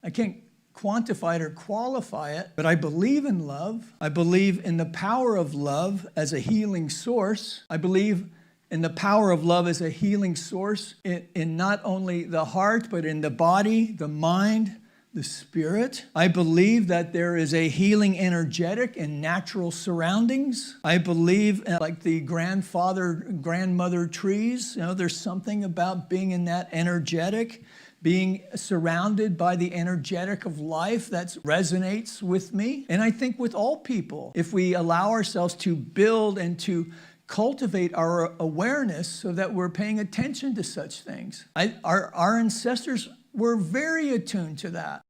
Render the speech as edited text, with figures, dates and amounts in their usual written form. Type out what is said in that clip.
I can't quantify it or qualify it, but I believe in love. I believe in the power of love as a healing source. I believe in the power of love as a healing source in not only the heart, but in the body, the mind, the spirit. I believe that there is a healing energetic in natural surroundings. I believe like the grandmother trees, there's something about being in that energetic, being surrounded by the energetic of life that resonates with me. And I think with all people, if we allow ourselves to build and to cultivate our awareness so that we're paying attention to such things. Our ancestors were very attuned to that.